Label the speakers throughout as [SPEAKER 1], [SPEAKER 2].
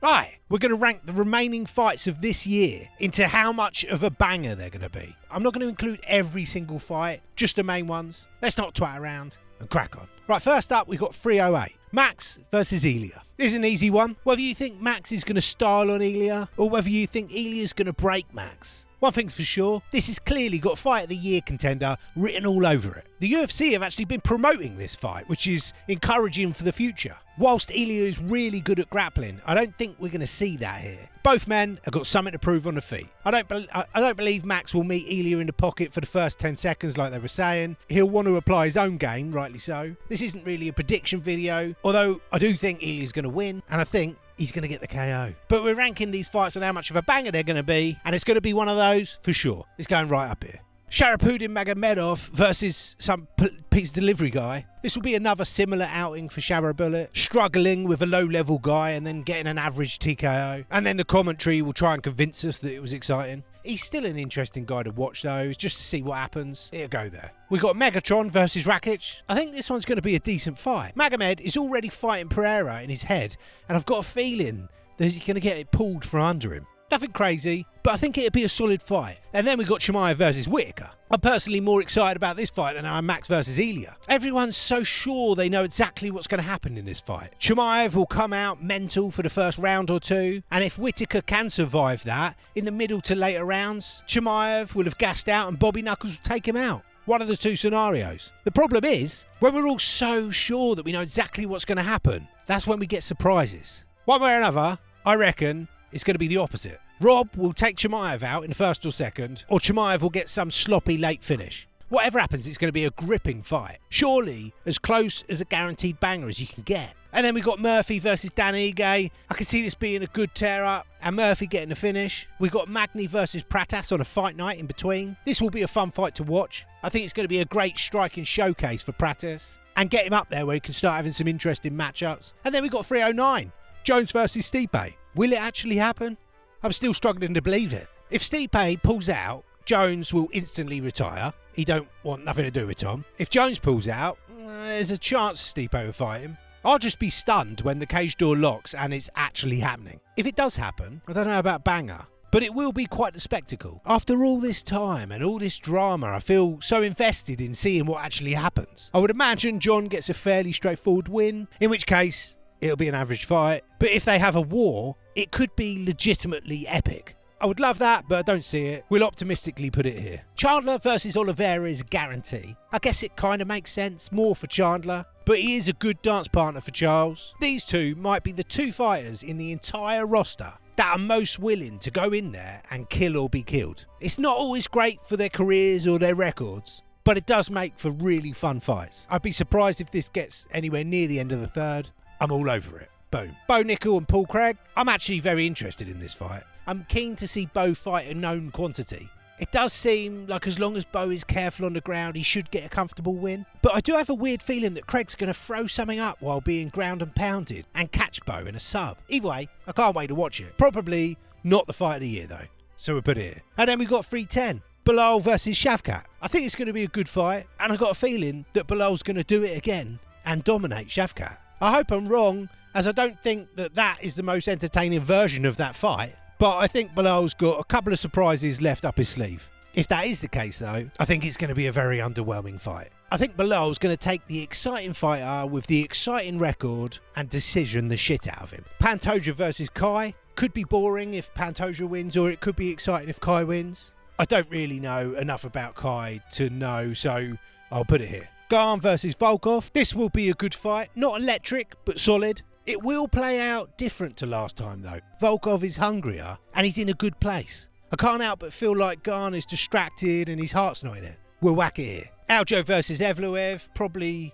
[SPEAKER 1] Right, we're going to rank the remaining fights of this year into how much of a banger they're going to be. I'm not going to include every single fight, just the main ones. Let's not twat around and crack on. Right, first up, we've got 308. Max versus Elia. This is an easy one. Whether you think Max is going to style on Elia, or whether you think Elia's going to break Max. One thing's for sure, this has clearly got Fight of the Year contender written all over it. The UFC have actually been promoting this fight, which is encouraging for the future. Whilst Elia is really good at grappling, I don't think we're going to see that here. Both men have got something to prove on the feet. I don't believe Max will meet Elia in the pocket for the first 10 seconds like they were saying. He'll want to apply his own game, rightly so. This isn't really a prediction video, although I do think Elia's going to win, and I think he's going to get the KO. But we're ranking these fights on how much of a banger they're going to be, and it's going to be one of those for sure. It's going right up here. Sharapudin Magomedov versus some pizza delivery guy. This will be another similar outing for Sharabullet, struggling with a low-level guy and then getting an average TKO. And then the commentary will try and convince us that it was exciting. He's still an interesting guy to watch though, just to see what happens. It'll go there. We got Megatron versus Rakic. I think this one's going to be a decent fight. Magomed is already fighting Pereira in his head, and I've got a feeling that he's going to get it pulled from under him. Nothing crazy, but I think it'd be a solid fight. And then we got Chimaev versus Whittaker. I'm personally more excited about this fight than I am Max versus Elia. Everyone's so sure they know exactly what's going to happen in this fight. Chimaev will come out mental for the first round or two, and if Whittaker can survive that, in the middle to later rounds, Chimaev will have gassed out and Bobby Knuckles will take him out. One of the two scenarios. The problem is, when we're all so sure that we know exactly what's going to happen, that's when we get surprises. One way or another, I reckon it's going to be the opposite. Rob will take Chimaev out in the first or second, or Chimaev will get some sloppy late finish. Whatever happens, it's going to be a gripping fight. Surely as close as a guaranteed banger as you can get. And then we got Murphy versus Dan Ige. I can see this being a good tear-up, and Murphy getting the finish. We got Magny versus Pratas on a fight night in between. This will be a fun fight to watch. I think it's going to be a great striking showcase for Pratas, and get him up there where he can start having some interesting matchups. And then we got 309. Jones versus Stipe. Will it actually happen? I'm still struggling to believe it. If Stipe pulls out, Jones will instantly retire. He don't want nothing to do with Tom. If Jones pulls out, there's a chance Stipe will fight him. I'll just be stunned when the cage door locks and it's actually happening. If it does happen, I don't know about banger, but it will be quite a spectacle. After all this time and all this drama, I feel so invested in seeing what actually happens. I would imagine John gets a fairly straightforward win, in which case it'll be an average fight. But if they have a war, it could be legitimately epic. I would love that, but I don't see it. We'll optimistically put it here. Chandler versus Oliveira is a guarantee. I guess it kind of makes sense, more for Chandler, but he is a good dance partner for Charles. These two might be the two fighters in the entire roster that are most willing to go in there and kill or be killed. It's not always great for their careers or their records, but it does make for really fun fights. I'd be surprised if this gets anywhere near the end of the third. I'm all over it. Boom. Bo Nickel and Paul Craig. I'm actually very interested in this fight. I'm keen to see Bo fight a known quantity. It does seem like as long as Bo is careful on the ground, he should get a comfortable win. But I do have a weird feeling that Craig's going to throw something up while being ground and pounded and catch Bo in a sub. Either way, I can't wait to watch it. Probably not the fight of the year though, so we'll put it here. And then we got 310. Bilal versus Shavkat. I think it's going to be a good fight, and I got a feeling that Bilal's going to do it again and dominate Shavkat. I hope I'm wrong, as I don't think that is the most entertaining version of that fight. But I think Bilal's got a couple of surprises left up his sleeve. If that is the case though, I think it's going to be a very underwhelming fight. I think Bilal's going to take the exciting fighter with the exciting record and decision the shit out of him. Pantoja versus Kai could be boring if Pantoja wins, or it could be exciting if Kai wins. I don't really know enough about Kai to know, so I'll put it here. Garn versus Volkov. This will be a good fight. Not electric, but solid. It will play out different to last time though. Volkov is hungrier and he's in a good place. I can't help but feel like Garn is distracted and his heart's not in it. We'll whack it here. Aljo versus Evloev, probably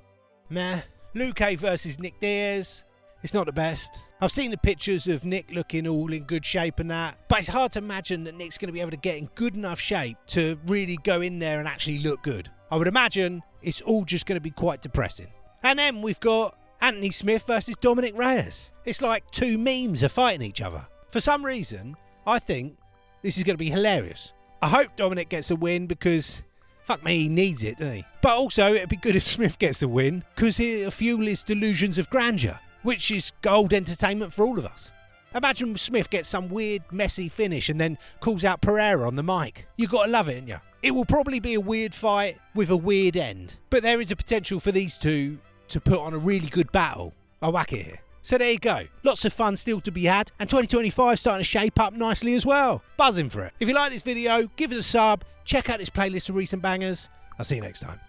[SPEAKER 1] meh. Luque versus Nick Diaz. It's not the best. I've seen the pictures of Nick looking all in good shape and that, but it's hard to imagine that Nick's going to be able to get in good enough shape to really go in there and actually look good. I would imagine it's all just going to be quite depressing. And then we've got Anthony Smith versus Dominic Reyes. It's like two memes are fighting each other. For some reason, I think this is going to be hilarious. I hope Dominic gets a win because, fuck me, he needs it, doesn't he? But also, it'd be good if Smith gets the win because it'll fuel his delusions of grandeur, which is gold entertainment for all of us. Imagine Smith gets some weird, messy finish and then calls out Pereira on the mic. You gotta love it, ain't you? It will probably be a weird fight with a weird end, but there is a potential for these two to put on a really good battle. I'll whack it here. So there you go. Lots of fun still to be had, and 2025 starting to shape up nicely as well. Buzzing for it. If you like this video, give us a sub, check out this playlist of recent bangers. I'll see you next time.